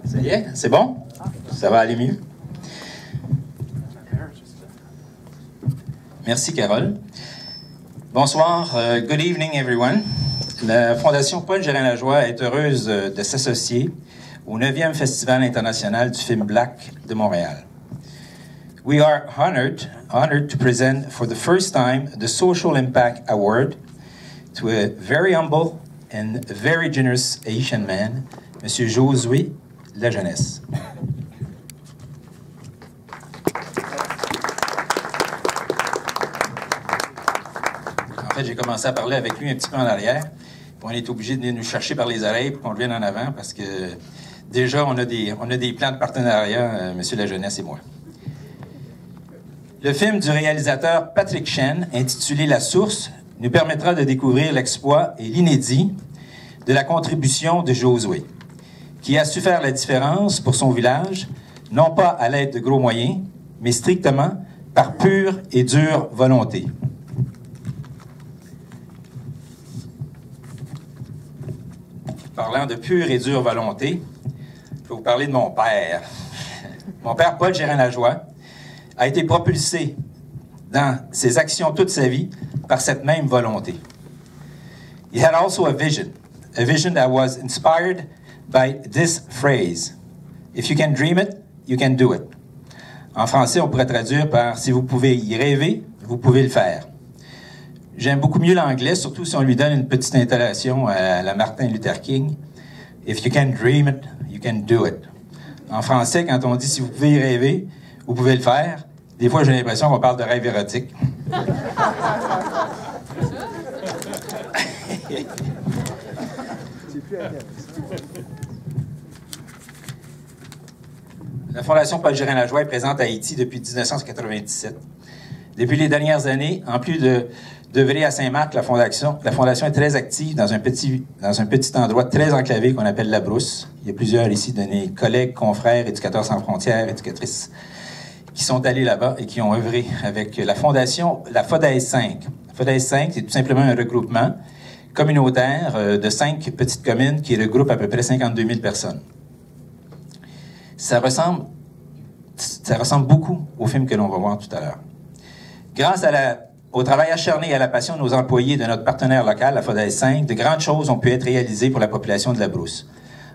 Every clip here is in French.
Ça y est? C'est bon? Ça va aller mieux? Merci, Carole. Bonsoir. Good evening, everyone. La Fondation Paul Gérin-Lajoie est heureuse de s'associer au 9e Festival international du film Black de Montréal. We are honored to present for the first time the Social Impact Award to a very humble and very generous Haitian man, Monsieur Josué Lajeunesse. En fait, j'ai commencé à parler avec lui un petit peu en arrière. On est obligé de venir nous chercher par les oreilles pour qu'on revienne en avant parce que déjà, on a des plans de partenariat, M. Lajeunesse et moi. Le film du réalisateur Patrick Chen, intitulé La Source, nous permettra de découvrir l'exploit et l'inédit de la contribution de Josué, qui a su faire la différence pour son village, non pas à l'aide de gros moyens, mais strictement par pure et dure volonté. Parlant de pure et dure volonté, je vais vous parler de mon père. Mon père, Paul Gérin-Lajoie, a été propulsé dans ses actions toute sa vie par cette même volonté. He had also a vision that was inspired by this phrase. If you can dream it, you can do it. En français, on pourrait traduire par « si vous pouvez y rêver, vous pouvez le faire ». J'aime beaucoup mieux l'anglais, surtout si on lui donne une petite intonation à la Martin Luther King. « If you can dream it, you can do it ». En français, quand on dit « si vous pouvez y rêver, vous pouvez le faire », des fois, j'ai l'impression qu'on parle de rêve érotique. La Fondation Paul Gérin-Lajoie est présente à Haïti depuis 1997. Depuis les dernières années, en plus d'œuvrer à Saint-Marc, la Fondation est très active dans un petit endroit très enclavé qu'on appelle La Brousse. Il y a plusieurs ici de mes collègues, confrères, éducateurs sans frontières, éducatrices, qui sont allés là-bas et qui ont œuvré avec la Fondation, la FODAIS 5. La FODAIS 5, c'est tout simplement un regroupement communautaire de 5 petites communes qui regroupent à peu près 52 000 personnes. Ça ressemble beaucoup au film que l'on va voir tout à l'heure. Grâce au travail acharné et à la passion de nos employés de notre partenaire local, la FODAIS 5, de grandes choses ont pu être réalisées pour la population de la Brousse.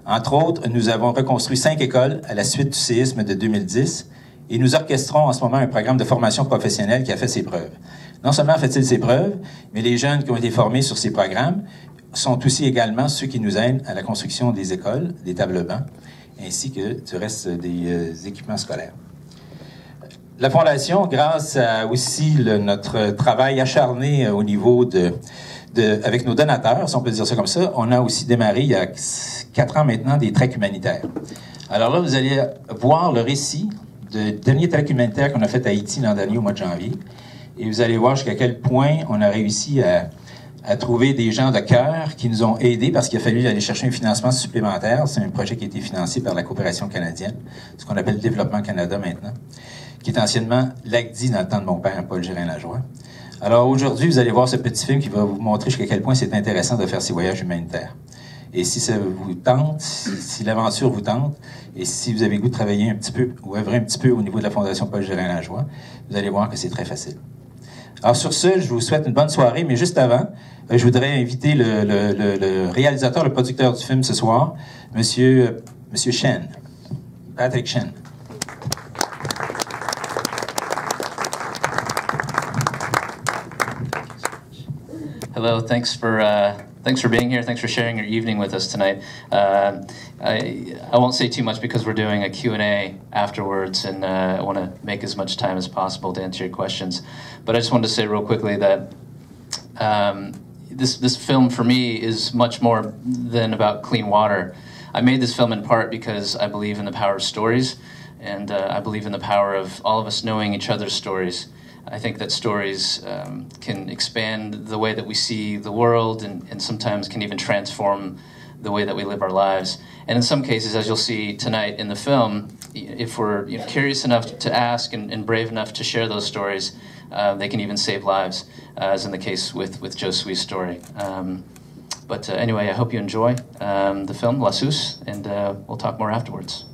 Entre autres, nous avons reconstruit 5 écoles à la suite du séisme de 2010 et nous orchestrons en ce moment un programme de formation professionnelle qui a fait ses preuves. Non seulement fait-il ses preuves, mais les jeunes qui ont été formés sur ces programmes sont aussi également ceux qui nous aident à la construction des écoles, des tables bancs, ainsi que du reste des équipements scolaires. La Fondation, grâce à aussi notre travail acharné au niveau avec nos donateurs, si on peut dire ça comme ça, on a aussi démarré il y a 4 ans maintenant des treks humanitaires. Alors là, vous allez voir le récit du dernier trek humanitaire qu'on a fait à Haïti l'an dernier au mois de janvier. Et vous allez voir jusqu'à quel point on a réussi à trouver des gens de cœur qui nous ont aidés parce qu'il a fallu aller chercher un financement supplémentaire. C'est un projet qui a été financé par la coopération canadienne, ce qu'on appelle le Développement Canada maintenant, qui est anciennement l'ACDI dans le temps de mon père, Paul Gérin-Lajoie. Alors aujourd'hui, vous allez voir ce petit film qui va vous montrer jusqu'à quel point c'est intéressant de faire ces voyages humanitaires. Et si ça vous tente, si l'aventure vous tente, et si vous avez le goût de travailler un petit peu ou œuvrer un petit peu au niveau de la Fondation Paul Gérin-Lajoie, vous allez voir que c'est très facile. Alors sur ce, je vous souhaite une bonne soirée, mais juste avant, je voudrais inviter le réalisateur, le producteur du film ce soir, Monsieur Chen, Patrick Chen. Hello, thanks for being here. Thanks for sharing your evening with us tonight. I won't say too much because we're doing a Q&A afterwards, and I want to make as much time as possible to answer your questions. But I just wanted to say real quickly that this film for me is much more than about clean water. I made this film in part because I believe in the power of stories, and I believe in the power of all of us knowing each other's stories. I think that stories can expand the way that we see the world and sometimes can even transform the way that we live our lives. And in some cases, as you'll see tonight in the film, if we're curious enough to ask and brave enough to share those stories, they can even save lives, as in the case with Josue's story. But anyway, I hope you enjoy the film, La Sus, and we'll talk more afterwards.